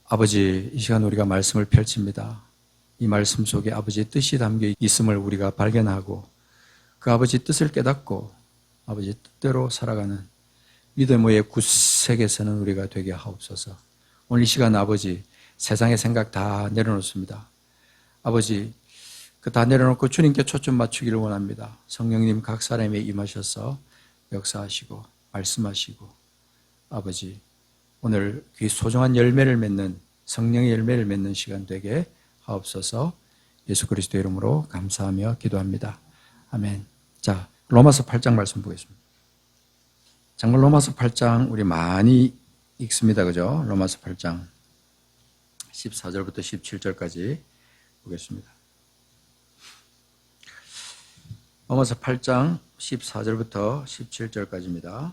아버지, 이 시간 우리가 말씀을 펼칩니다. 이 말씀 속에 아버지의 뜻이 담겨 있음을 우리가 발견하고 그 아버지의 뜻을 깨닫고 아버지의 뜻대로 살아가는 믿음의 굳세계서는 우리가 되게 하옵소서. 오늘 이 시간 아버지, 세상의 생각 다 내려놓습니다. 아버지, 그 다 내려놓고 주님께 초점 맞추기를 원합니다. 성령님 각 사람에 임하셔서 역사하시고 말씀하시고 아버지, 오늘 그 소중한 열매를 맺는 성령의 열매를 맺는 시간 되게 하옵소서. 예수 그리스도의 이름으로 감사하며 기도합니다. 아멘. 자, 로마서 8장 말씀 보겠습니다. 정말 로마서 8장 우리 많이 읽습니다. 그죠? 로마서 8장 14절부터 17절까지 보겠습니다. 로마서 8장 14절부터 17절까지입니다.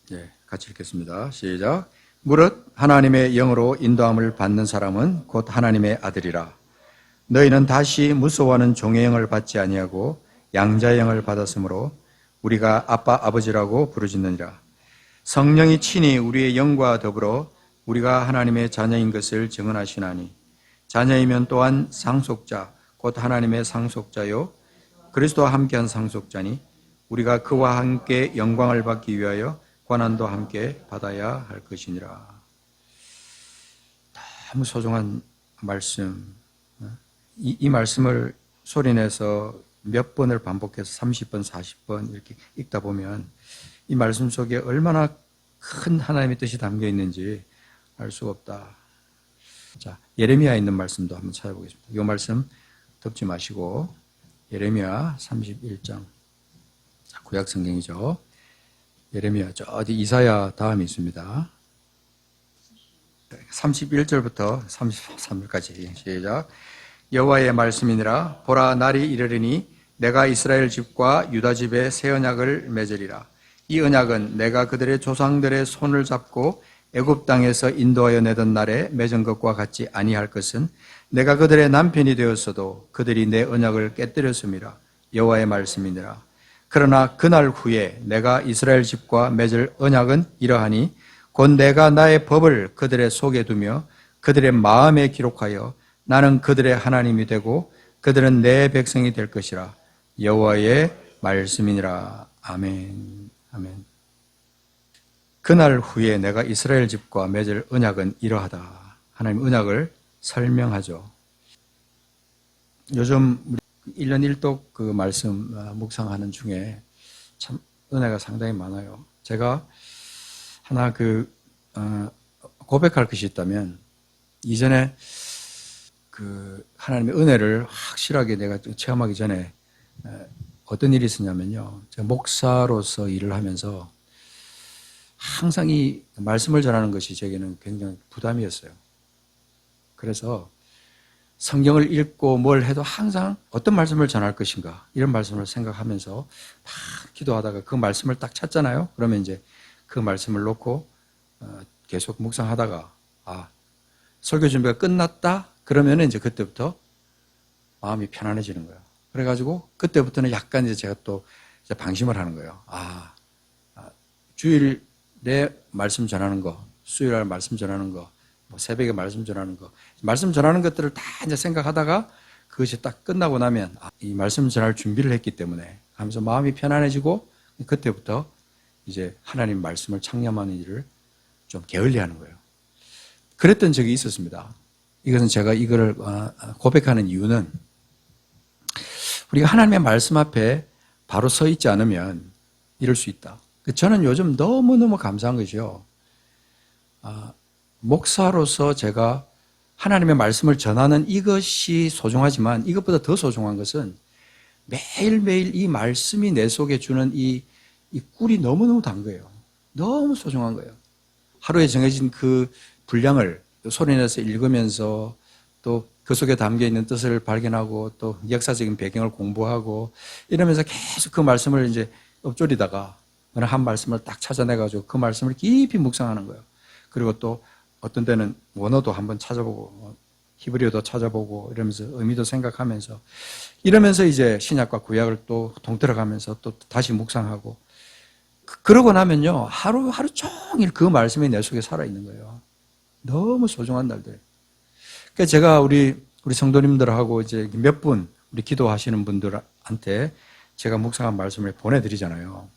네, 같이 읽겠습니다. 시작. 무릇 하나님의 영으로 인도함을 받는 사람은 곧 하나님의 아들이라. 너희는 다시 무서워하는 종의 영을 받지 아니하고 양자의 영을 받았으므로 우리가 아빠 아버지라고 부르짖느니라. 성령이 친히 우리의 영과 더불어 우리가 하나님의 자녀인 것을 증언하시나니 자녀이면 또한 상속자 곧 하나님의 상속자요 그리스도와 함께한 상속자니 우리가 그와 함께 영광을 받기 위하여 고난도 함께 받아야 할 것이니라. 너무 소중한 말씀. 이 말씀을 소리내서 몇 번을 반복해서 30번, 40번 이렇게 읽다 보면 이 말씀 속에 얼마나 큰 하나님의 뜻이 담겨 있는지 알 수가 없다. 자, 예레미야에 있는 말씀도 한번 찾아보겠습니다. 이 말씀 덮지 마시고 예레미야 31장. 자, 구약 성경이죠. 예레미야 저 어디 이사야 다음에 있습니다. 31절부터 33절까지 시작. 여호와의 말씀이니라. 보라, 날이 이르리니 내가 이스라엘 집과 유다 집에 새 언약을 맺으리라. 이 언약은 내가 그들의 조상들의 손을 잡고 애굽 땅에서 인도하여 내던 날에 맺은 것과 같지 아니할 것은 내가 그들의 남편이 되었어도 그들이 내 언약을 깨뜨렸음이라. 여호와의 말씀이니라. 그러나 그날 후에 내가 이스라엘 집과 맺을 언약은 이러하니 곧 내가 나의 법을 그들의 속에 두며 그들의 마음에 기록하여 나는 그들의 하나님이 되고 그들은 내 백성이 될 것이라. 여호와의 말씀이니라. 아멘. 아멘. 그날 후에 내가 이스라엘 집과 맺을 언약은 이러하다. 하나님 언약을 설명하죠. 요즘 1년 1독 그 말씀 묵상하는 중에 참 은혜가 상당히 많아요. 제가 하나 고백할 것이 있다면 이전에 그 하나님의 은혜를 확실하게 내가 체험하기 전에 어떤 일이 있었냐면요. 제가 목사로서 일을 하면서 항상 이 말씀을 전하는 것이 제게는 굉장히 부담이었어요. 그래서 성경을 읽고 뭘 해도 항상 어떤 말씀을 전할 것인가 이런 말씀을 생각하면서 막 기도하다가 그 말씀을 딱 찾잖아요. 그러면 이제 그 말씀을 놓고 계속 묵상하다가 설교 준비가 끝났다 그러면 이제 그때부터 마음이 편안해지는 거예요. 그래가지고 그때부터는 약간 이제 제가 또 이제 방심을 하는 거예요. 주일에 말씀 전하는 거, 수요일날 말씀 전하는 거, 뭐 새벽에 말씀 전하는 거, 말씀 전하는 것들을 다 이제 생각하다가 그것이 딱 끝나고 나면 이 말씀 전할 준비를 했기 때문에 하면서 마음이 편안해지고 그때부터 이제 하나님 말씀을 창념하는 일을 좀 게을리하는 거예요. 그랬던 적이 있었습니다. 이것은 제가 이거를 고백하는 이유는 우리가 하나님의 말씀 앞에 바로 서 있지 않으면 이럴 수 있다. 저는 요즘 너무너무 감사한 것이요. 목사로서 제가 하나님의 말씀을 전하는 이것이 소중하지만 이것보다 더 소중한 것은 매일매일 이 말씀이 내 속에 주는 이 꿀이 너무너무 단 거예요. 너무 소중한 거예요. 하루에 정해진 그 분량을 소리내서 읽으면서 또 그 속에 담겨있는 뜻을 발견하고 또 역사적인 배경을 공부하고 이러면서 계속 그 말씀을 이제 읊조리다가 어느 한 말씀을 딱 찾아내가지고 그 말씀을 깊이 묵상하는 거예요. 그리고 또 어떤 때는 원어도 한번 찾아보고 히브리어도 찾아보고 이러면서 의미도 생각하면서 이러면서 이제 신약과 구약을 또 통틀어가면서 또 다시 묵상하고 그러고 나면요 하루 종일 그 말씀이 내 속에 살아있는 거예요. 너무 소중한 날들. 그러니까 제가 우리 성도님들하고 이제 몇 분, 우리 기도하시는 분들한테 제가 묵상한 말씀을 보내드리잖아요.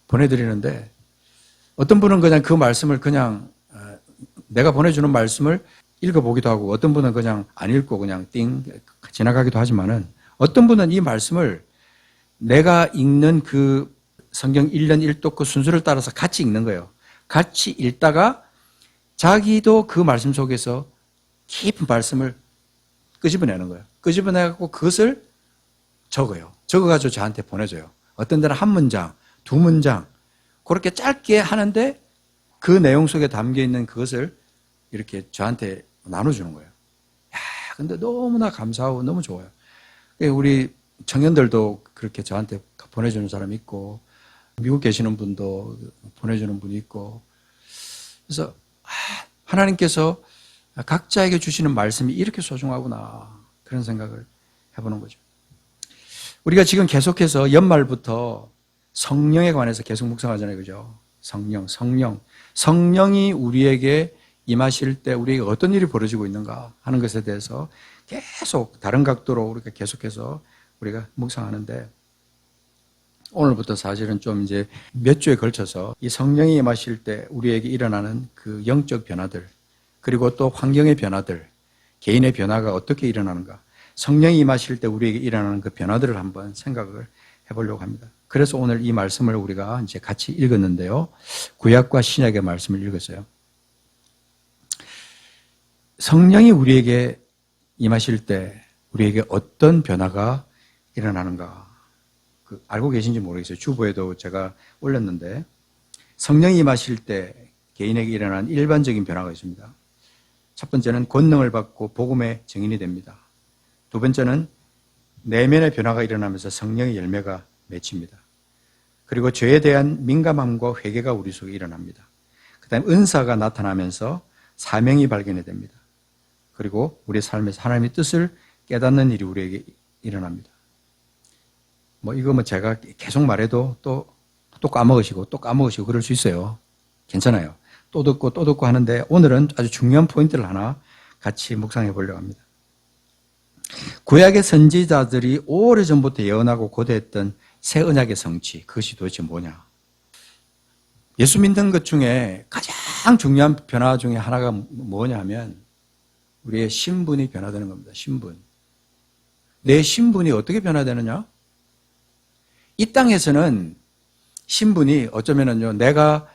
보내드리는데 어떤 분은 그냥 그 말씀을 그냥 내가 보내주는 말씀을 읽어보기도 하고 어떤 분은 그냥 안 읽고 그냥 띵 지나가기도 하지만은 어떤 분은 이 말씀을 내가 읽는 그 성경 1년 1독 그 순서를 따라서 같이 읽는 거예요. 같이 읽다가 자기도 그 말씀 속에서 깊은 말씀을 끄집어내는 거예요. 끄집어내고 그것을 적어요. 적어가지고 저한테 보내줘요. 어떤 데는 한 문장, 두 문장 그렇게 짧게 하는데 그 내용 속에 담겨있는 그것을 이렇게 저한테 나눠주는 거예요. 야, 근데 너무나 감사하고 너무 좋아요. 우리 청년들도 그렇게 저한테 보내주는 사람이 있고 미국 계시는 분도 보내주는 분이 있고 그래서 하나님께서 각자에게 주시는 말씀이 이렇게 소중하구나 그런 생각을 해보는 거죠. 우리가 지금 계속해서 연말부터 성령에 관해서 계속 묵상하잖아요. 그죠? 성령이 우리에게 임하실 때 우리에게 어떤 일이 벌어지고 있는가 하는 것에 대해서 계속 다른 각도로 우리가 계속해서 우리가 묵상하는데 오늘부터 사실은 좀 이제 몇 주에 걸쳐서 이 성령이 임하실 때 우리에게 일어나는 그 영적 변화들 그리고 또 환경의 변화들 개인의 변화가 어떻게 일어나는가 성령이 임하실 때 우리에게 일어나는 그 변화들을 한번 생각을 해보려고 합니다. 그래서 오늘 이 말씀을 우리가 이제 같이 읽었는데요. 구약과 신약의 말씀을 읽었어요. 성령이 우리에게 임하실 때 우리에게 어떤 변화가 일어나는가 알고 계신지 모르겠어요. 주보에도 제가 올렸는데 성령이 임하실 때 개인에게 일어나는 일반적인 변화가 있습니다. 첫 번째는 권능을 받고 복음의 증인이 됩니다. 두 번째는 내면의 변화가 일어나면서 성령의 열매가 맺힙니다. 그리고 죄에 대한 민감함과 회개가 우리 속에 일어납니다. 그 다음에 은사가 나타나면서 사명이 발견이 됩니다. 그리고 우리 삶에서 하나님의 뜻을 깨닫는 일이 우리에게 일어납니다. 이거 제가 계속 말해도 또 까먹으시고 그럴 수 있어요. 괜찮아요. 또 듣고 하는데 오늘은 아주 중요한 포인트를 하나 같이 묵상해 보려고 합니다. 구약의 선지자들이 오래전부터 예언하고 고대했던 새 언약의 성취, 그것이 도대체 뭐냐? 예수 믿는 것 중에 가장 중요한 변화 중에 하나가 뭐냐 하면 우리의 신분이 변화되는 겁니다. 신분. 내 신분이 어떻게 변화되느냐? 이 땅에서는 신분이 어쩌면은요, 내가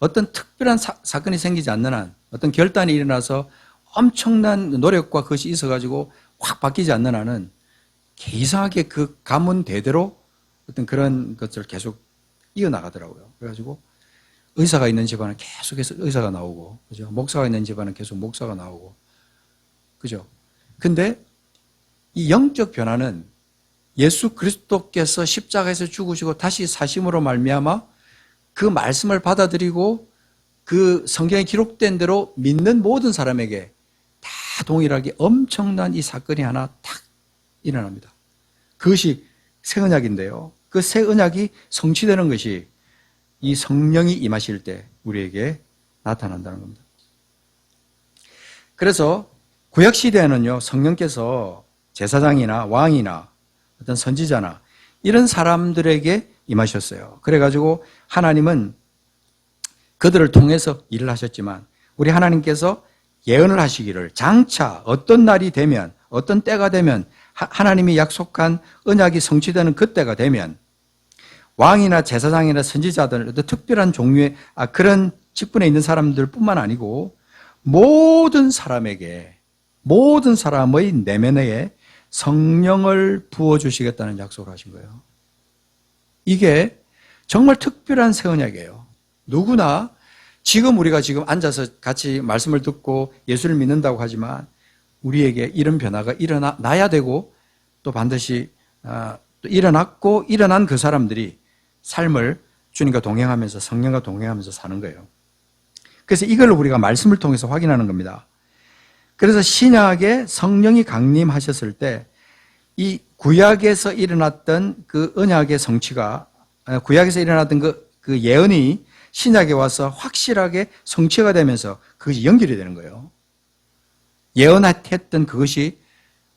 어떤 특별한 사건이 생기지 않는 한, 어떤 결단이 일어나서 엄청난 노력과 그것이 있어가지고 확 바뀌지 않는 한은 이상하게 그 가문 대대로 어떤 그런 것을 계속 이어나가더라고요. 그래가지고 의사가 있는 집안은 계속해서 의사가 나오고, 그죠? 목사가 있는 집안은 계속 목사가 나오고, 그죠? 근데 이 영적 변화는 예수 그리스도께서 십자가에서 죽으시고 다시 사심으로 말미암아 그 말씀을 받아들이고 그 성경에 기록된 대로 믿는 모든 사람에게 다 동일하게 엄청난 이 사건이 하나 탁 일어납니다. 그것이 새 언약인데요. 그 새 언약이 성취되는 것이 이 성령이 임하실 때 우리에게 나타난다는 겁니다. 그래서 구약 시대에는요, 성령께서 제사장이나 왕이나 어떤 선지자나 이런 사람들에게 임하셨어요. 그래가지고 하나님은 그들을 통해서 일을 하셨지만 우리 하나님께서 예언을 하시기를 장차 어떤 날이 되면 어떤 때가 되면 하나님이 약속한 언약이 성취되는 그때가 되면 왕이나 제사장이나 선지자들 어떤 특별한 종류의 그런 직분에 있는 사람들 뿐만 아니고 모든 사람에게 모든 사람의 내면에 성령을 부어주시겠다는 약속을 하신 거예요. 이게 정말 특별한 새 언약이에요. 누구나 지금 우리가 지금 앉아서 같이 말씀을 듣고 예수를 믿는다고 하지만 우리에게 이런 변화가 일어나야 되고 또 반드시 또 일어났고 일어난 그 사람들이 삶을 주님과 동행하면서 성령과 동행하면서 사는 거예요. 그래서 이걸 우리가 말씀을 통해서 확인하는 겁니다. 그래서 신약에 성령이 강림하셨을 때 이 구약에서 일어났던 그 언약의 성취가 구약에서 일어났던 그 예언이 신약에 와서 확실하게 성취가 되면서 그것이 연결이 되는 거예요. 예언했던 그것이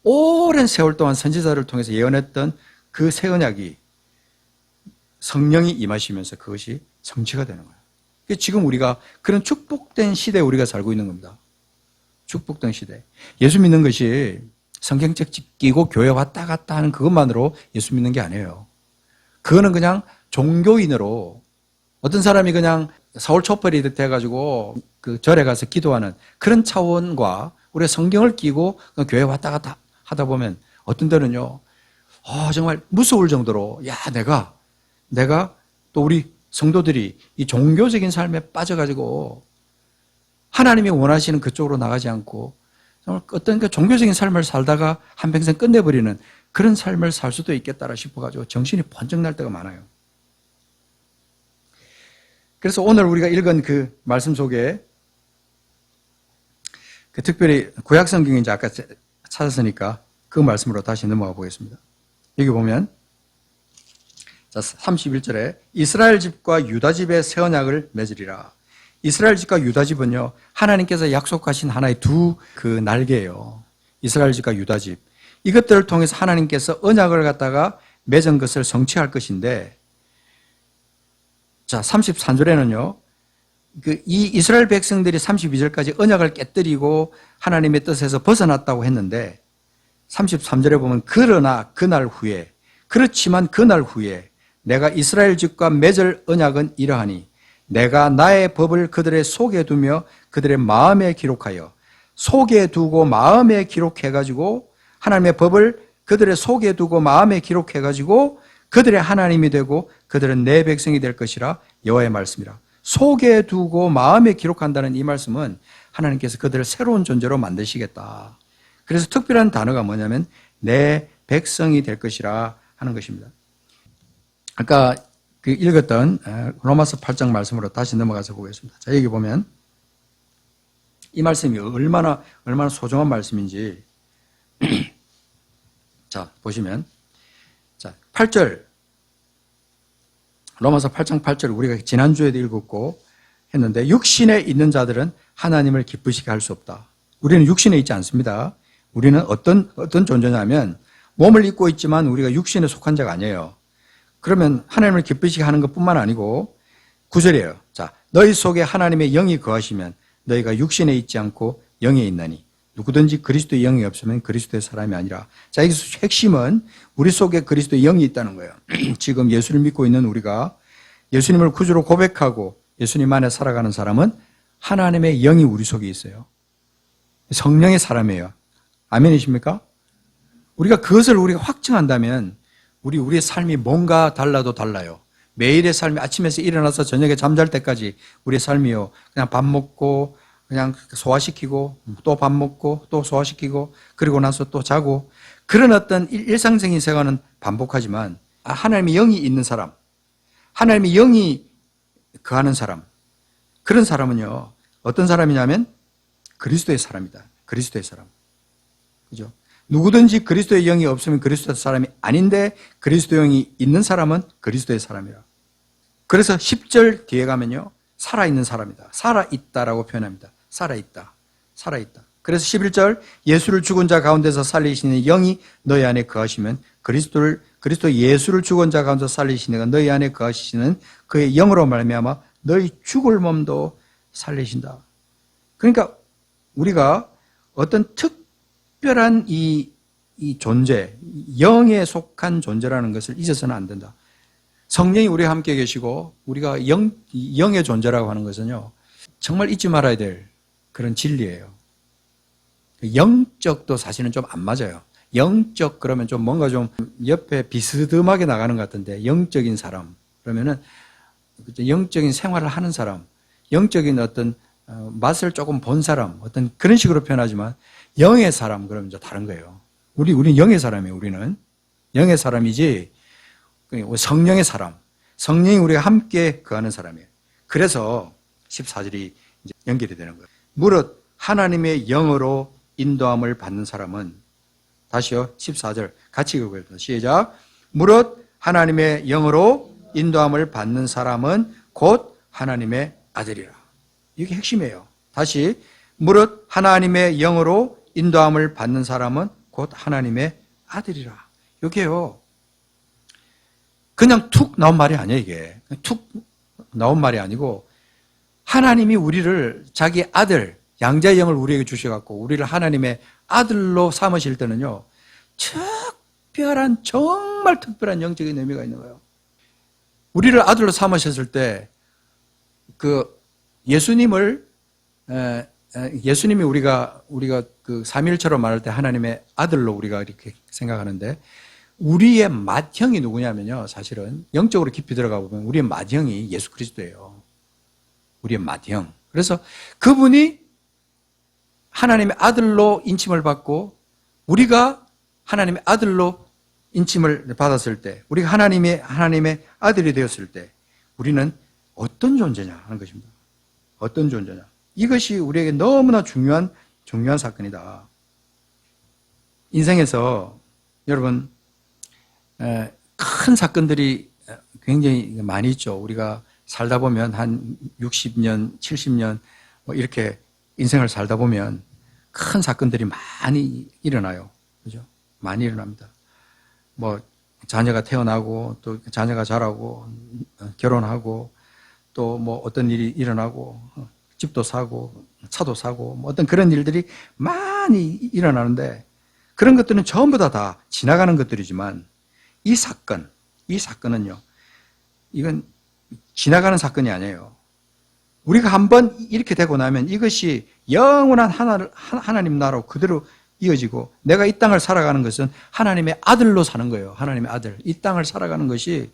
오랜 세월 동안 선지자를 통해서 예언했던 그 새 언약이 성령이 임하시면서 그것이 성취가 되는 거예요. 지금 우리가 그런 축복된 시대에 우리가 살고 있는 겁니다. 축복된 시대. 예수 믿는 것이 성경책 끼고 교회 왔다 갔다 하는 그것만으로 예수 믿는 게 아니에요. 그거는 그냥 종교인으로 어떤 사람이 그냥 서울 촛불이 돼가지고 그 절에 가서 기도하는 그런 차원과 우리가 성경을 끼고 교회 왔다 갔다 하다 보면 어떤 때는요, 정말 무서울 정도로, 내가 또 우리 성도들이 이 종교적인 삶에 빠져가지고 하나님이 원하시는 그쪽으로 나가지 않고 정말 어떤 그 종교적인 삶을 살다가 한평생 끝내버리는 그런 삶을 살 수도 있겠다 싶어가지고 정신이 번쩍 날 때가 많아요. 그래서 오늘 우리가 읽은 그 말씀 속에 그 특별히 구약 성경에 이제 아까 찾았으니까 그 말씀으로 다시 넘어가 보겠습니다. 여기 보면 자 31절에 이스라엘 집과 유다 집의 새 언약을 맺으리라. 이스라엘 집과 유다 집은요, 하나님께서 약속하신 하나의 두 그 날개예요. 이스라엘 집과 유다 집. 이것들을 통해서 하나님께서 언약을 갖다가 맺은 것을 성취할 것인데, 자 33절에는요, 이 이스라엘 백성들이 32절까지 언약을 깨뜨리고 하나님의 뜻에서 벗어났다고 했는데 33절에 보면 그러나 그날 후에, 그렇지만 그날 후에 내가 이스라엘 집과 맺을 언약은 이러하니 내가 나의 법을 그들의 속에 두며 그들의 마음에 기록하여, 속에 두고 마음에 기록해가지고 하나님의 법을 그들의 속에 두고 마음에 기록해가지고 그들의 하나님이 되고 그들은 내 백성이 될 것이라 여호와의 말씀이라. 속에 두고 마음에 기록한다는 이 말씀은 하나님께서 그들을 새로운 존재로 만드시겠다. 그래서 특별한 단어가 뭐냐면 내 백성이 될 것이라 하는 것입니다. 아까 그 읽었던 로마서 8장 말씀으로 다시 넘어가서 보겠습니다. 자, 여기 보면 이 말씀이 얼마나 소중한 말씀인지 자, 보시면 자, 8절 로마서 8장 8절 우리가 지난주에도 읽었고 했는데 육신에 있는 자들은 하나님을 기쁘시게 할 수 없다. 우리는 육신에 있지 않습니다. 우리는 어떤 존재냐면 몸을 입고 있지만 우리가 육신에 속한 자가 아니에요. 그러면 하나님을 기쁘시게 하는 것뿐만 아니고 9절이에요. 자, 너희 속에 하나님의 영이 거하시면 너희가 육신에 있지 않고 영에 있나니 누구든지 그리스도의 영이 없으면 그리스도의 사람이 아니라. 자, 여기서 핵심은 우리 속에 그리스도의 영이 있다는 거예요. 지금 예수를 믿고 있는 우리가 예수님을 구주로 고백하고 예수님 안에 살아가는 사람은 하나님의 영이 우리 속에 있어요. 성령의 사람이에요. 아멘이십니까? 우리가 그것을 우리가 확증한다면 우리의 삶이 뭔가 달라도 달라요. 매일의 삶이 아침에서 일어나서 저녁에 잠잘 때까지 우리의 삶이요. 그냥 밥 먹고 그냥 소화시키고 또 밥 먹고 또 소화시키고 그리고 나서 또 자고 그런 어떤 일상적인 생활은 반복하지만 하나님의 영이 있는 사람, 하나님의 영이 거하는 사람, 그런 사람은요. 어떤 사람이냐면 그리스도의 사람이다. 그리스도의 사람. 그죠? 누구든지 그리스도의 영이 없으면 그리스도의 사람이 아닌데 그리스도의 영이 있는 사람은 그리스도의 사람이라. 그래서 10절 뒤에 가면요. 살아있는 사람이다. 살아있다라고 표현합니다. 살아있다. 살아있다. 그래서 11절 예수를 죽은 자 가운데서 살리시는 영이 너희 안에 거하시면 그리스도 예수를 죽은 자 가운데서 살리시는 가 너희 안에 거하시는 그의 영으로 말미암아 너희 죽을 몸도 살리신다. 그러니까 우리가 어떤 특별한 이 존재, 영에 속한 존재라는 것을 잊어서는 안 된다. 성령이 우리와 함께 계시고 우리가 영의 존재라고 하는 것은요. 정말 잊지 말아야 될 그런 진리예요. 영적도 사실은 좀 안 맞아요. 영적 그러면 좀 뭔가 좀 옆에 비스듬하게 나가는 것 같은데 영적인 사람 그러면은 영적인 생활을 하는 사람, 영적인 어떤 맛을 조금 본 사람 어떤 그런 식으로 표현하지만 영의 사람 그러면 이제 다른 거예요. 우리는 영의 사람이에요. 우리는 영의 사람이지 성령의 사람, 성령이 우리가 함께 거하는 사람이에요. 그래서 14절이 이제 연결이 되는 거예요. 무릇 하나님의 영으로 인도함을 받는 사람은 다시요. 14절 같이 읽어볼게요. 시작. 무릇 하나님의 영으로 인도함을 받는 사람은 곧 하나님의 아들이라. 이게 핵심이에요. 다시 무릇 하나님의 영으로 인도함을 받는 사람은 곧 하나님의 아들이라. 이게요, 그냥 툭 나온 말이 아니에요. 이게 툭 나온 말이 아니고 하나님이 우리를 자기 아들, 양자의 영을 우리에게 주셔갖고 우리를 하나님의 아들로 삼으실 때는요, 특별한, 정말 특별한 영적인 의미가 있는 거예요. 우리를 아들로 삼으셨을 때 예수님이 우리가 그 삼위일체로 말할 때 하나님의 아들로 우리가 이렇게 생각하는데, 우리의 맏형이 누구냐면요, 사실은 영적으로 깊이 들어가 보면 우리의 맏형이 예수 그리스도예요. 우리의 맏형. 그래서 그분이 하나님의 아들로 인침을 받고 우리가 하나님의 아들로 인침을 받았을 때, 우리가 하나님의 아들이 되었을 때 우리는 어떤 존재냐 하는 것입니다. 어떤 존재냐. 이것이 우리에게 너무나 중요한 사건이다. 인생에서 여러분, 큰 사건들이 굉장히 많이 있죠. 우리가 살다 보면 한 60년, 70년 이렇게 인생을 살다 보면 큰 사건들이 많이 일어나요. 그죠? 많이 일어납니다. 자녀가 태어나고, 또 자녀가 자라고, 결혼하고, 또 어떤 일이 일어나고, 집도 사고, 차도 사고, 어떤 그런 일들이 많이 일어나는데, 그런 것들은 전부 다 지나가는 것들이지만, 이 사건은요, 이건 지나가는 사건이 아니에요. 우리가 한번 이렇게 되고 나면 이것이 영원한 하나님 나라로 그대로 이어지고, 내가 이 땅을 살아가는 것은 하나님의 아들로 사는 거예요. 하나님의 아들. 이 땅을 살아가는 것이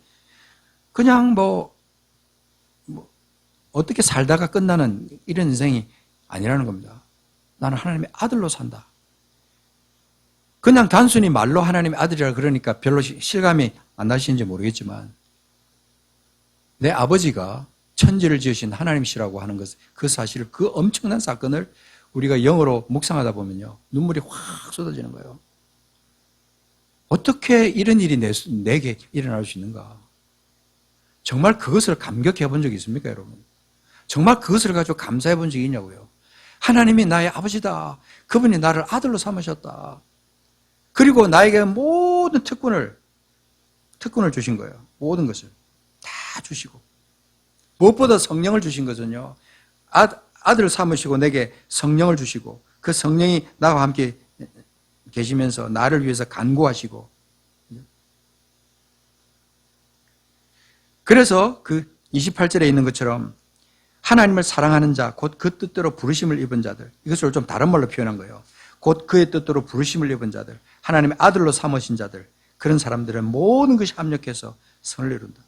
그냥 어떻게 살다가 끝나는 이런 인생이 아니라는 겁니다. 나는 하나님의 아들로 산다. 그냥 단순히 말로 하나님의 아들이라 그러니까 별로 실감이 안 나시는지 모르겠지만, 내 아버지가 천지를 지으신 하나님이시라고 하는 것, 그 사실을, 그 엄청난 사건을 우리가 영어로 묵상하다 보면요, 눈물이 확 쏟아지는 거예요. 어떻게 이런 일이 내게 일어날 수 있는가? 정말 그것을 감격해 본 적이 있습니까, 여러분? 정말 그것을 가지고 감사해 본 적이 있냐고요? 하나님이 나의 아버지다. 그분이 나를 아들로 삼으셨다. 그리고 나에게 모든 특권을 주신 거예요. 모든 것을 다 주시고, 무엇보다 성령을 주신 것은요, 아들을 삼으시고 내게 성령을 주시고, 그 성령이 나와 함께 계시면서 나를 위해서 간구하시고, 그래서 그 28절에 있는 것처럼 하나님을 사랑하는 자, 곧 그 뜻대로 부르심을 입은 자들, 이것을 좀 다른 말로 표현한 거예요. 곧 그의 뜻대로 부르심을 입은 자들, 하나님의 아들로 삼으신 자들, 그런 사람들은 모든 것이 합력해서 선을 이룬다.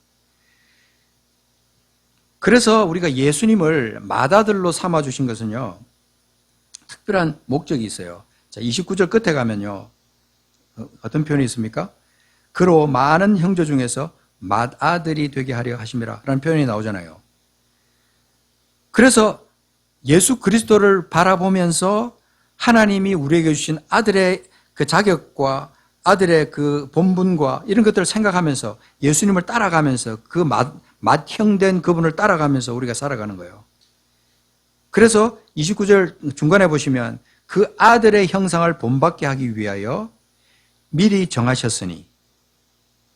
그래서 우리가 예수님을 맏아들로 삼아주신 것은요, 특별한 목적이 있어요. 자, 29절 끝에 가면요, 어떤 표현이 있습니까? 그로 많은 형제 중에서 맏아들이 되게 하려 하심이라 라는 표현이 나오잖아요. 그래서 예수 그리스도를 바라보면서 하나님이 우리에게 주신 아들의 그 자격과 아들의 그 본분과 이런 것들을 생각하면서 예수님을 따라가면서 그 맏형된 그분을 따라가면서 우리가 살아가는 거예요. 그래서 29절 중간에 보시면 그 아들의 형상을 본받게 하기 위하여 미리 정하셨으니,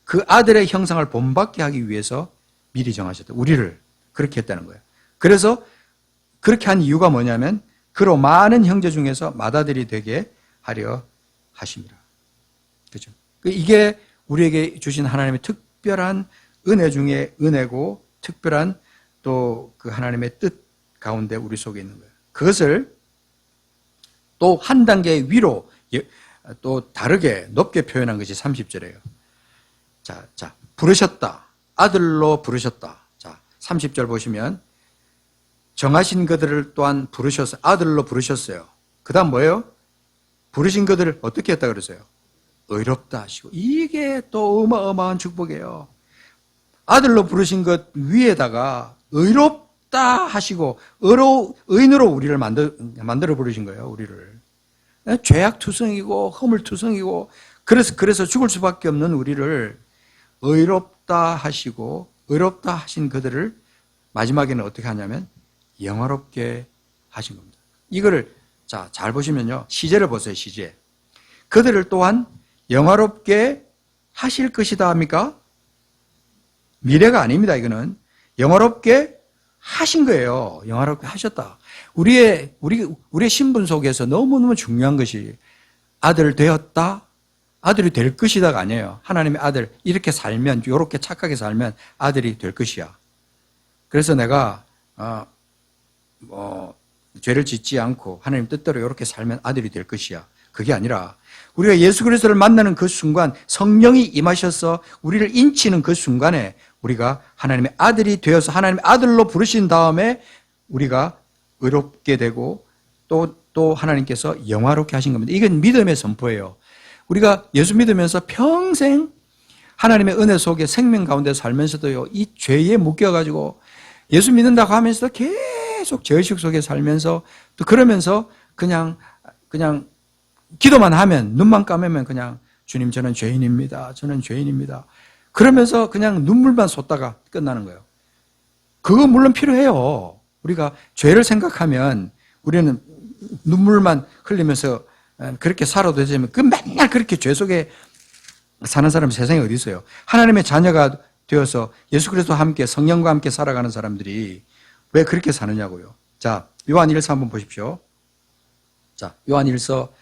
그 아들의 형상을 본받게 하기 위해서 미리 정하셨다. 우리를 그렇게 했다는 거예요. 그래서 그렇게 한 이유가 뭐냐면, 그로 많은 형제 중에서 맏아들이 되게 하려 하십니다. 그렇죠? 이게 우리에게 주신 하나님의 특별한 은혜 중에 은혜고, 특별한 또 그 하나님의 뜻 가운데 우리 속에 있는 거예요. 그것을 또 한 단계 위로 또 다르게 높게 표현한 것이 30절이에요. 자, 부르셨다. 아들로 부르셨다. 자, 30절 보시면, 정하신 그들을 또한 부르셨어요. 아들로 부르셨어요. 그 다음 뭐예요? 부르신 그들을 어떻게 했다 그러세요? 의롭다 하시고. 이게 또 어마어마한 축복이에요. 아들로 부르신 것 위에다가 의롭다 하시고, 의인으로 우리를 만들어 부르신 거예요, 우리를. 죄악투성이고, 허물투성이고, 그래서 죽을 수밖에 없는 우리를 의롭다 하시고, 의롭다 하신 그들을 마지막에는 어떻게 하냐면 영화롭게 하신 겁니다. 이거를 자, 잘 보시면요. 시제를 보세요. 시제. 그들을 또한 영화롭게 하실 것이다 합니까? 미래가 아닙니다. 이거는 영화롭게 하신 거예요. 영화롭게 하셨다. 우리의 신분 속에서 너무너무 중요한 것이 아들 되었다, 아들이 될 것이다가 아니에요. 하나님의 아들, 이렇게 살면, 이렇게 착하게 살면 아들이 될 것이야. 그래서 내가 죄를 짓지 않고 하나님 뜻대로 이렇게 살면 아들이 될 것이야. 그게 아니라 우리가 예수 그리스도를 만나는 그 순간, 성령이 임하셔서 우리를 인치는 그 순간에 우리가 하나님의 아들이 되어서 하나님의 아들로 부르신 다음에 우리가 의롭게 되고 또 하나님께서 영화롭게 하신 겁니다. 이건 믿음의 선포예요. 우리가 예수 믿으면서 평생 하나님의 은혜 속에 생명 가운데 살면서도요, 이 죄에 묶여가지고 예수 믿는다고 하면서도 계속 죄의식 속에 살면서 또 그러면서 그냥 기도만 하면, 눈만 감으면 그냥 주님 저는 죄인입니다. 저는 죄인입니다. 그러면서 그냥 눈물만 쏟다가 끝나는 거예요. 그거 물론 필요해요. 우리가 죄를 생각하면 우리는 눈물만 흘리면서 그렇게 살아도 되지만 그 맨날 그렇게 죄 속에 사는 사람이 세상에 어디 있어요. 하나님의 자녀가 되어서 예수 그리스도와 함께 성령과 함께 살아가는 사람들이 왜 그렇게 사느냐고요. 자, 요한일서 한번 보십시오. 자, 요한일서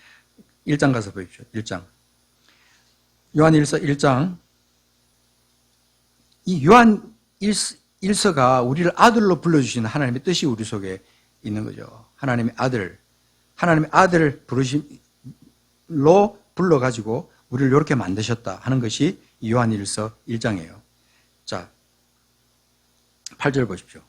1장 가서 보십시오. 1장. 요한일서 1장. 이 요한일서가 우리를 아들로 불러주시는 하나님의 뜻이 우리 속에 있는 거죠. 하나님의 아들 부르심로 불러가지고 우리를 이렇게 만드셨다 하는 것이 요한일서 1장이에요. 자, 8절 보십시오.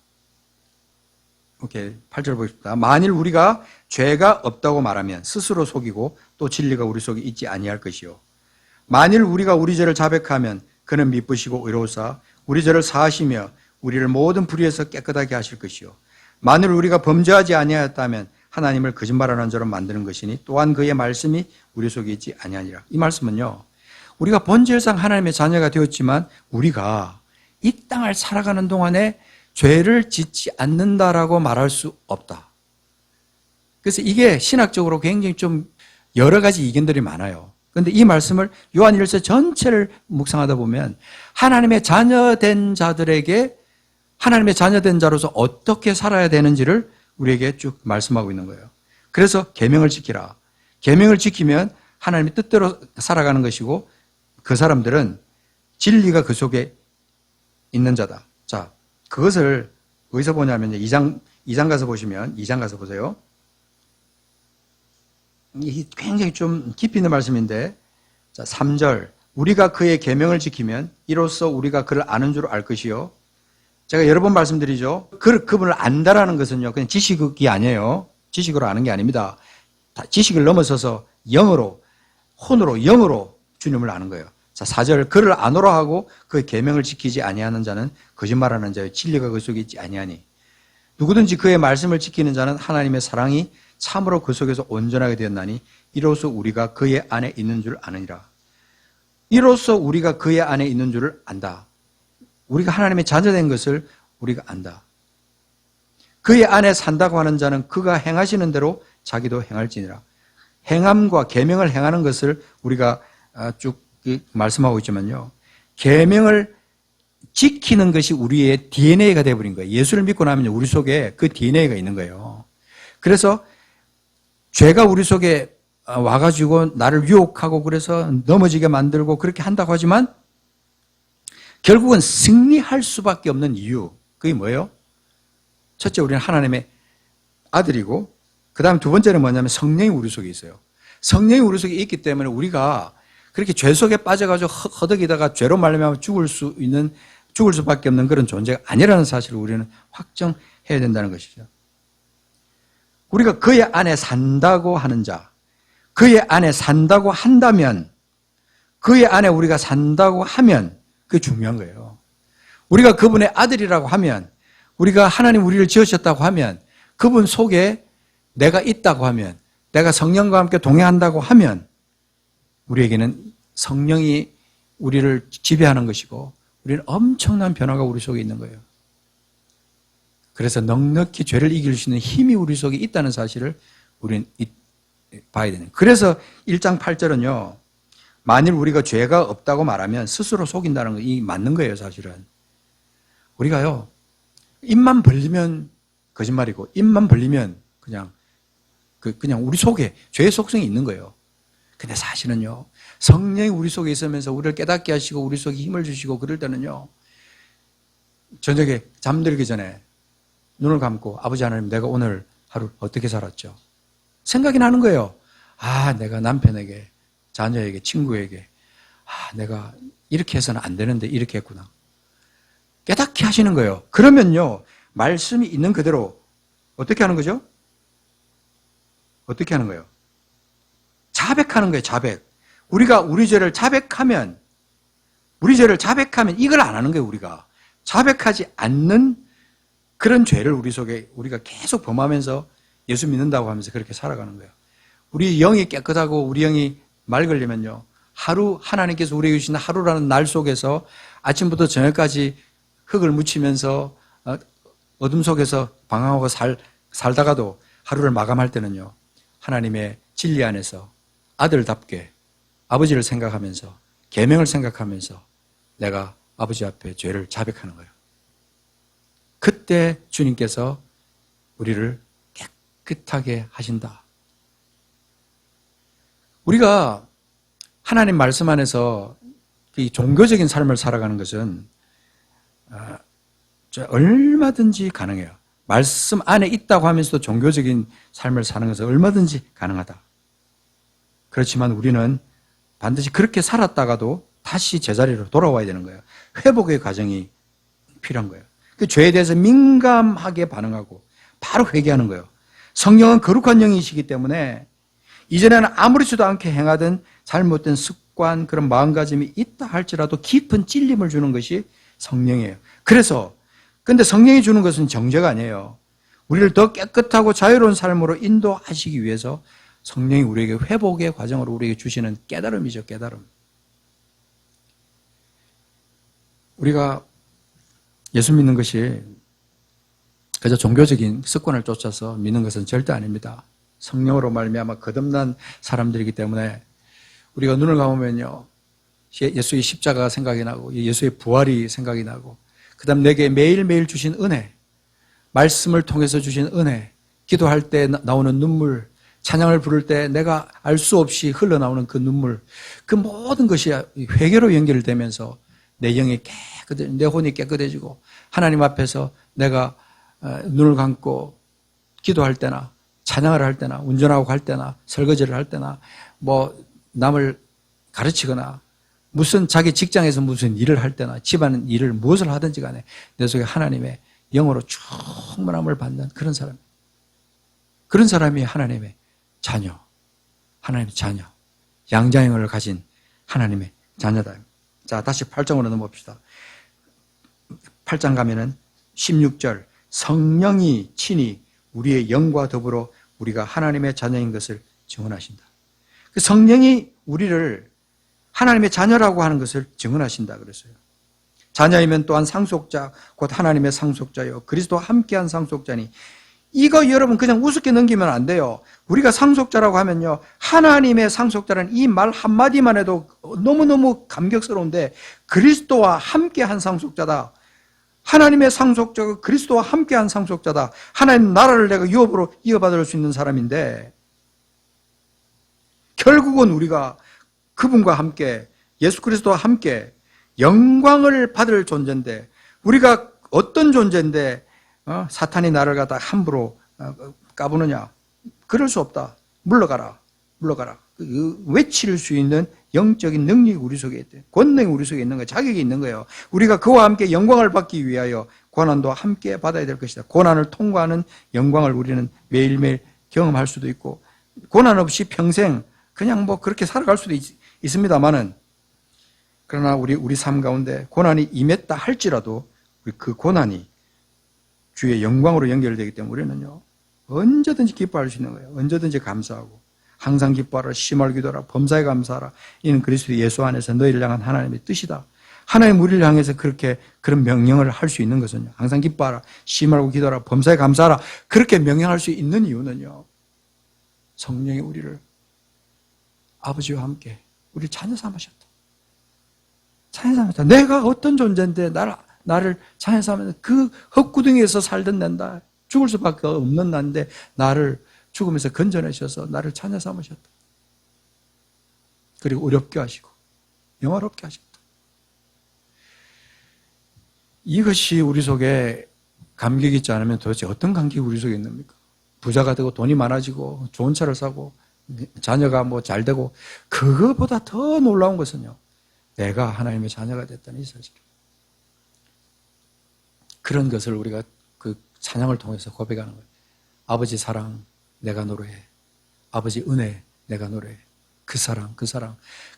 오케이, 8절 보십시다. 만일 우리가 죄가 없다고 말하면 스스로 속이고 또 진리가 우리 속에 있지 아니할 것이요. 만일 우리가 우리 죄를 자백하면 그는 미쁘시고 의로우사 우리 죄를 사하시며 우리를 모든 불의에서 깨끗하게 하실 것이요. 만일 우리가 범죄하지 아니하였다면 하나님을 거짓말하는 자로 만드는 것이니 또한 그의 말씀이 우리 속에 있지 아니하니라. 이 말씀은요, 우리가 본질상 하나님의 자녀가 되었지만 우리가 이 땅을 살아가는 동안에 죄를 짓지 않는다라고 말할 수 없다. 그래서 이게 신학적으로 굉장히 좀 여러 가지 이견들이 많아요. 그런데 이 말씀을 요한일서 전체를 묵상하다 보면 하나님의 자녀된 자들에게 하나님의 자녀된 자로서 어떻게 살아야 되는지를 우리에게 쭉 말씀하고 있는 거예요. 그래서 계명을 지키라. 계명을 지키면 하나님의 뜻대로 살아가는 것이고 그 사람들은 진리가 그 속에 있는 자다. 자, 그것을 어디서 보냐면 2장 가서 보시면 2장 가서 보세요. 굉장히 좀 깊이 있는 말씀인데, 자, 3절. 우리가 그의 계명을 지키면 이로써 우리가 그를 아는 줄 알 것이요. 제가 여러 번 말씀드리죠. 그분을 안다라는 것은요, 그냥 지식이 아니에요. 지식으로 아는 게 아닙니다. 지식을 넘어서서 영으로, 혼으로, 영으로 주님을 아는 거예요. 자, 4절. 그를 아노라 하고 그 계명을 지키지 아니하는 자는 거짓말하는 자요. 진리가 그 속에 있지 아니하니. 누구든지 그의 말씀을 지키는 자는 하나님의 사랑이 참으로 그 속에서 온전하게 되었나니 이로써 우리가 그의 안에 있는 줄 아느니라. 이로써 우리가 그의 안에 있는 줄을 안다. 우리가 하나님의 자녀된 것을 우리가 안다. 그의 안에 산다고 하는 자는 그가 행하시는 대로 자기도 행할지니라. 행함과 계명을 행하는 것을 우리가 쭉 말씀하고 있지만요. 계명을 지키는 것이 우리의 DNA가 되어버린 거예요. 예수를 믿고 나면 우리 속에 그 DNA가 있는 거예요. 그래서 죄가 우리 속에 와가지고 나를 유혹하고 그래서 넘어지게 만들고 그렇게 한다고 하지만 결국은 승리할 수밖에 없는 이유, 그게 뭐예요? 첫째, 우리는 하나님의 아들이고 그 다음 두 번째는 뭐냐면 성령이 우리 속에 있어요. 성령이 우리 속에 있기 때문에 우리가 그렇게 죄 속에 빠져가지고 허덕이다가 죄로 말미암아 죽을 수밖에 없는 그런 존재가 아니라는 사실을 우리는 확정해야 된다는 것이죠. 우리가 그의 안에 산다고 하는 자, 그의 안에 산다고 한다면, 그의 안에 우리가 산다고 하면 그게 중요한 거예요. 우리가 그분의 아들이라고 하면, 우리가 하나님 우리를 지으셨다고 하면, 그분 속에 내가 있다고 하면, 내가 성령과 함께 동행한다고 하면 우리에게는 성령이 우리를 지배하는 것이고 우리는 엄청난 변화가 우리 속에 있는 거예요. 그래서 넉넉히 죄를 이길 수 있는 힘이 우리 속에 있다는 사실을 우리는 봐야 되는 거예요. 그래서 1장 8절은요. 만일 우리가 죄가 없다고 말하면 스스로 속인다는 거 이 맞는 거예요, 사실은. 우리가요. 입만 벌리면 거짓말이고 입만 벌리면 그냥 우리 속에 죄의 속성이 있는 거예요. 근데 사실은요. 성령이 우리 속에 있으면서 우리를 깨닫게 하시고 우리 속에 힘을 주시고 그럴 때는요. 저녁에 잠들기 전에 눈을 감고 아버지 하나님 내가 오늘 하루 어떻게 살았죠? 생각이 나는 거예요. 아, 내가 남편에게, 자녀에게, 친구에게 내가 이렇게 해서는 안 되는데 이렇게 했구나. 깨닫게 하시는 거예요. 그러면요. 말씀이 있는 그대로 어떻게 하는 거죠? 어떻게 하는 거예요? 자백하는 거예요. 자백. 우리가 우리 죄를 자백하면 이걸 안 하는 거예요. 우리가 자백하지 않는 그런 죄를 우리 속에 우리가 계속 범하면서 예수 믿는다고 하면서 그렇게 살아가는 거예요. 우리 영이 깨끗하고 우리 영이 맑으려면요. 하루 하나님께서 우리에게 주신 하루라는 날 속에서 아침부터 저녁까지 흙을 묻히면서 어둠 속에서 방황하고 살다가도 하루를 마감할 때는요. 하나님의 진리 안에서 아들답게 아버지를 생각하면서 계명을 생각하면서 내가 아버지 앞에 죄를 자백하는 거예요. 그때 주님께서 우리를 깨끗하게 하신다. 우리가 하나님 말씀 안에서 이 종교적인 삶을 살아가는 것은 얼마든지 가능해요. 말씀 안에 있다고 하면서도 종교적인 삶을 사는 것은 얼마든지 가능하다. 그렇지만 우리는 반드시 그렇게 살았다가도 다시 제자리로 돌아와야 되는 거예요. 회복의 과정이 필요한 거예요. 그 죄에 대해서 민감하게 반응하고 바로 회개하는 거예요. 성령은 거룩한 영이시기 때문에 이전에는 아무렇지도 않게 행하던 잘못된 습관, 그런 마음가짐이 있다 할지라도 깊은 찔림을 주는 것이 성령이에요. 근데 성령이 주는 것은 정죄가 아니에요. 우리를 더 깨끗하고 자유로운 삶으로 인도하시기 위해서 성령이 우리에게 회복의 과정으로 우리에게 주시는 깨달음이죠, 깨달음. 우리가 예수 믿는 것이 그저 종교적인 습관을 쫓아서 믿는 것은 절대 아닙니다. 성령으로 말미암아 거듭난 사람들이기 때문에 우리가 눈을 감으면요, 예수의 십자가가 생각이 나고 예수의 부활이 생각이 나고 그다음 내게 매일매일 주신 은혜, 말씀을 통해서 주신 은혜, 기도할 때 나오는 눈물, 찬양을 부를 때 내가 알 수 없이 흘러나오는 그 눈물, 그 모든 것이 회개로 연결되면서 내 영이 내 혼이 깨끗해지고 하나님 앞에서 내가 눈을 감고 기도할 때나 찬양을 할 때나 운전하고 갈 때나 설거지를 할 때나 남을 가르치거나 무슨 자기 직장에서 무슨 일을 할 때나 집안 일을 무엇을 하든지 간에 내 속에 하나님의 영으로 충만함을 받는 그런 사람이 하나님의 자녀, 양자형을 가진 하나님의 자녀다. 자, 다시 8장으로 넘어봅시다. 8장 가면은 16절, 성령이 친히 우리의 영과 더불어 우리가 하나님의 자녀인 것을 증언하신다. 그 성령이 우리를 하나님의 자녀라고 하는 것을 증언하신다 그랬어요. 자녀이면 또한 상속자, 곧 하나님의 상속자요 그리스도와 함께한 상속자니, 이거 여러분 그냥 우습게 넘기면 안 돼요. 우리가 상속자라고 하면요, 하나님의 상속자라는 이 말 한마디만 해도 너무너무 감격스러운데, 그리스도와 함께한 상속자다. 하나님의 상속자가 그리스도와 함께한 상속자다. 하나님 나라를 내가 유업으로 이어받을 수 있는 사람인데, 결국은 우리가 그분과 함께 예수 그리스도와 함께 영광을 받을 존재인데, 우리가 어떤 존재인데 사탄이 나를 갖다 함부로 까부느냐? 그럴 수 없다. 물러가라. 외칠 수 있는 영적인 능력이 우리 속에 있대. 권능이 우리 속에 있는 거예요. 자격이 있는 거예요. 우리가 그와 함께 영광을 받기 위하여 고난도 함께 받아야 될 것이다. 고난을 통과하는 영광을 우리는 매일매일 경험할 수도 있고, 고난 없이 평생 그냥 그렇게 살아갈 수도 있습니다만은, 그러나 우리 삶 가운데 고난이 임했다 할지라도 그 고난이 주의 영광으로 연결되기 때문에 우리는요, 언제든지 기뻐할 수 있는 거예요. 언제든지 감사하고 항상 기뻐하라, 심할 기도하라, 범사에 감사하라. 이는 그리스도 예수 안에서 너희를 향한 하나님의 뜻이다. 하나님 우리를 향해서 그렇게 그런 명령을 할 수 있는 것은요. 항상 기뻐하라, 심하고 기도하라, 범사에 감사하라. 그렇게 명령할 수 있는 이유는요. 성령이 우리를 아버지와 함께 우리를 자녀 삼으셨다. 자녀 삼으셨다. 내가 어떤 존재인데 나를 자녀 삼으면서 그 헛구덩이에서 살던 난다. 죽을 수밖에 없는 난데 나를 죽음에서 건져내셔서 나를 자녀 삼으셨다. 그리고 어렵게 하시고 영화롭게 하셨다. 이것이 우리 속에 감격이 있지 않으면 도대체 어떤 감격이 우리 속에 있습니까? 부자가 되고 돈이 많아지고 좋은 차를 사고 자녀가 뭐 잘 되고 그거보다 더 놀라운 것은요. 내가 하나님의 자녀가 됐다는 이 사실입니다. 그런 것을 우리가 그 찬양을 통해서 고백하는 거예요. 아버지 사랑 내가 노래해. 아버지 은혜 내가 노래해.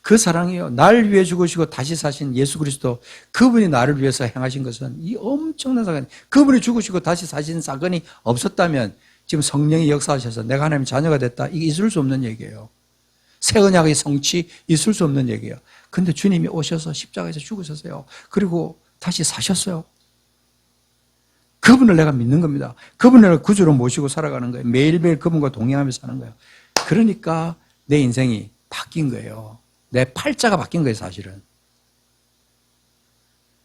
그 사랑이요. 날 위해 죽으시고 다시 사신 예수 그리스도, 그분이 나를 위해서 행하신 것은 이 엄청난 사건, 그분이 죽으시고 다시 사신 사건이 없었다면 지금 성령이 역사하셔서 내가 하나님의 자녀가 됐다. 이게 있을 수 없는 얘기예요. 새 언약의 성취 있을 수 없는 얘기예요. 근데 주님이 오셔서 십자가에서 죽으셨어요. 그리고 다시 사셨어요. 그분을 내가 믿는 겁니다. 그분을 구주로 모시고 살아가는 거예요. 매일매일 그분과 동행하면서 사는 거예요. 그러니까 내 인생이 바뀐 거예요. 내 팔자가 바뀐 거예요, 사실은.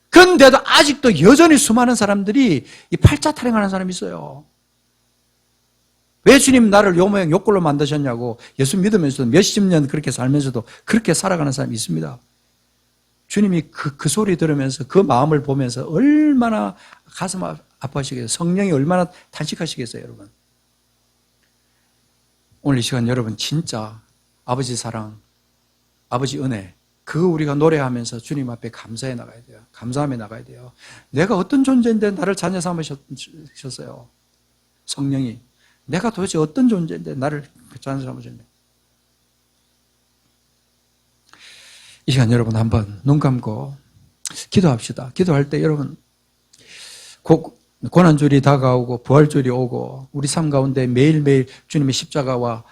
그런데도 아직도 여전히 수많은 사람들이 이 팔자 타령하는 사람이 있어요. 왜 주님 나를 요 모양 요꼴로 만드셨냐고 예수 믿으면서도 몇십 년 그렇게 살면서도 그렇게 살아가는 사람이 있습니다. 주님이 그 소리 들으면서 그 마음을 보면서 얼마나 가슴 아파하시겠어요. 성령이 얼마나 탄식하시겠어요, 여러분. 오늘 이 시간 여러분 진짜 아버지 사랑, 아버지 은혜, 그거 우리가 노래하면서 주님 앞에 감사해 나가야 돼요. 감사하며 나가야 돼요. 내가 어떤 존재인데 나를 자녀 삼으셨어요. 성령이. 내가 도대체 어떤 존재인데 나를 자녀 삼으셨네. 이 시간 여러분 한번 눈 감고 기도합시다. 기도할 때 여러분 고난줄이 다가오고 부활줄이 오고 우리 삶 가운데 매일매일 주님의 십자가와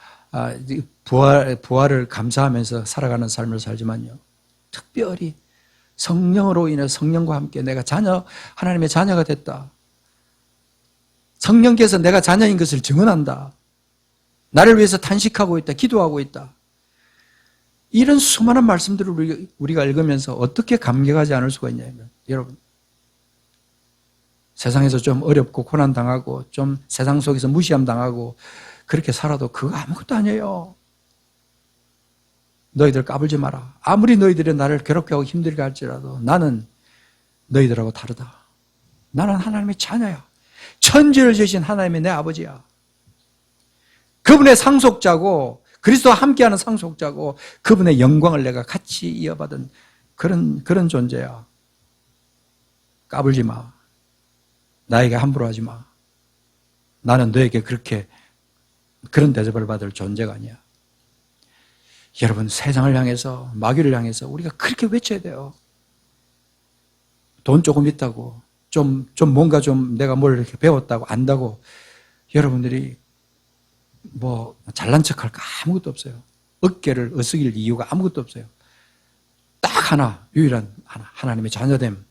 부활을 감사하면서 살아가는 삶을 살지만요. 특별히 성령으로 인해 성령과 함께 내가 하나님의 자녀가 됐다. 성령께서 내가 자녀인 것을 증언한다. 나를 위해서 탄식하고 있다. 기도하고 있다. 이런 수많은 말씀들을 우리가 읽으면서 어떻게 감격하지 않을 수가 있냐면 여러분 세상에서 좀 어렵고 고난당하고 좀 세상 속에서 무시함 당하고 그렇게 살아도 그거 아무것도 아니에요. 너희들 까불지 마라. 아무리 너희들이 나를 괴롭게 하고 힘들게 할지라도 나는 너희들하고 다르다. 나는 하나님의 자녀야. 천지를 지으신 하나님의 내 아버지야. 그분의 상속자고 그리스도와 함께하는 상속자고 그분의 영광을 내가 같이 이어받은 그런 존재야. 까불지 마. 나에게 함부로 하지 마. 나는 너에게 그런 대접을 받을 존재가 아니야. 여러분 세상을 향해서 마귀를 향해서 우리가 그렇게 외쳐야 돼요. 돈 조금 있다고 좀 뭔가 좀 내가 뭘 이렇게 배웠다고 안다고 여러분들이 뭐 잘난 척할 거 아무것도 없어요. 어깨를 으쓱일 이유가 아무것도 없어요. 딱 하나 유일한 하나님의 자녀됨.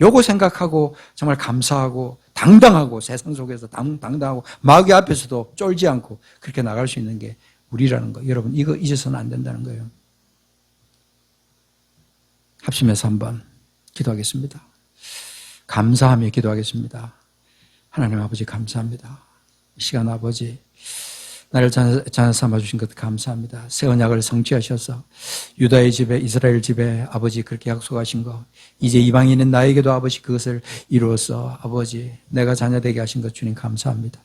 요거 생각하고 정말 감사하고 당당하고 세상 속에서 당당하고 마귀 앞에서도 쫄지 않고 그렇게 나갈 수 있는 게 우리라는 거. 여러분 이거 잊어서는 안 된다는 거예요. 합심해서 한번 기도하겠습니다. 감사하며 기도하겠습니다. 하나님 아버지 감사합니다. 이 시간 아버지 나를 자녀 삼아주신 것 감사합니다. 새 언약을 성취하셔서 유다의 집에 이스라엘 집에 아버지 그렇게 약속하신 거 이제 이방인인 나에게도 아버지 그것을 이루어서 아버지 내가 자녀되게 하신 것 주님 감사합니다.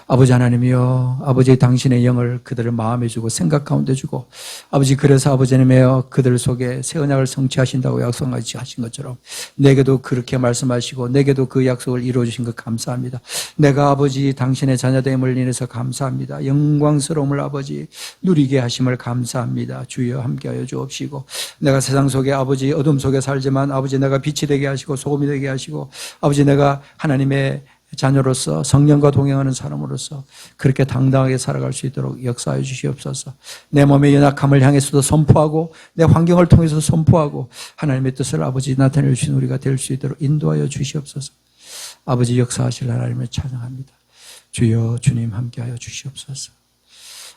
아버지 하나님이여 아버지 당신의 영을 그들을 마음에 주고 생각 가운데 주고 아버지 그래서 아버지 하나님이여 그들 속에 새 언약을 성취하신다고 약속하신 것처럼 내게도 그렇게 말씀하시고 내게도 그 약속을 이루어 주신 것 감사합니다. 내가 아버지 당신의 자녀됨을 인해서 감사합니다. 영광스러움을 아버지 누리게 하심을 감사합니다. 주여 함께하여 주옵시고 내가 세상 속에 아버지 어둠 속에 살지만 아버지 내가 빛이 되게 하시고 소금이 되게 하시고 아버지 내가 하나님의 자녀로서 성령과 동행하는 사람으로서 그렇게 당당하게 살아갈 수 있도록 역사해 주시옵소서. 내 몸의 연약함을 향해서도 선포하고 내 환경을 통해서 선포하고 하나님의 뜻을 아버지 나타내 주신 우리가 될 수 있도록 인도하여 주시옵소서. 아버지 역사하실 하나님을 찬양합니다. 주여 주님 함께하여 주시옵소서.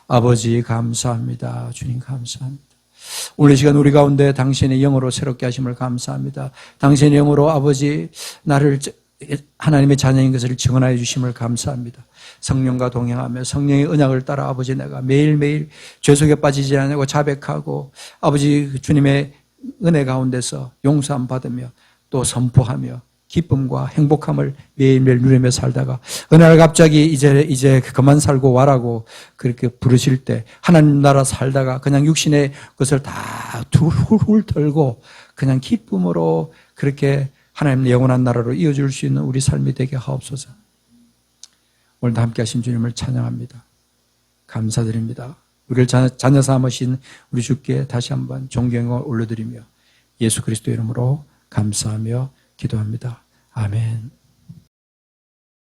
아버지 감사합니다. 주님 감사합니다. 오늘 이 시간 우리 가운데 당신의 영으로 새롭게 하심을 감사합니다. 당신의 영으로 아버지 나를 하나님의 자녀인 것을 증언하여 주심을 감사합니다. 성령과 동행하며 성령의 언약을 따라 아버지 내가 매일매일 죄 속에 빠지지 않고 자백하고 아버지 주님의 은혜 가운데서 용서함 받으며 또 선포하며 기쁨과 행복함을 매일매일 누리며 살다가 어느 날 갑자기 이제 그만 살고 와라고 그렇게 부르실 때 하나님 나라 살다가 그냥 육신의 것을 다 훌훌 털고 그냥 기쁨으로 그렇게 하나님의 영원한 나라로 이어줄 수 있는 우리 삶이 되게 하옵소서. 오늘도 함께 하신 주님을 찬양합니다. 감사드립니다. 우리를 자녀 삼으신 우리 주께 다시 한번 존경을 올려드리며 예수 그리스도 이름으로 감사하며 기도합니다. 아멘.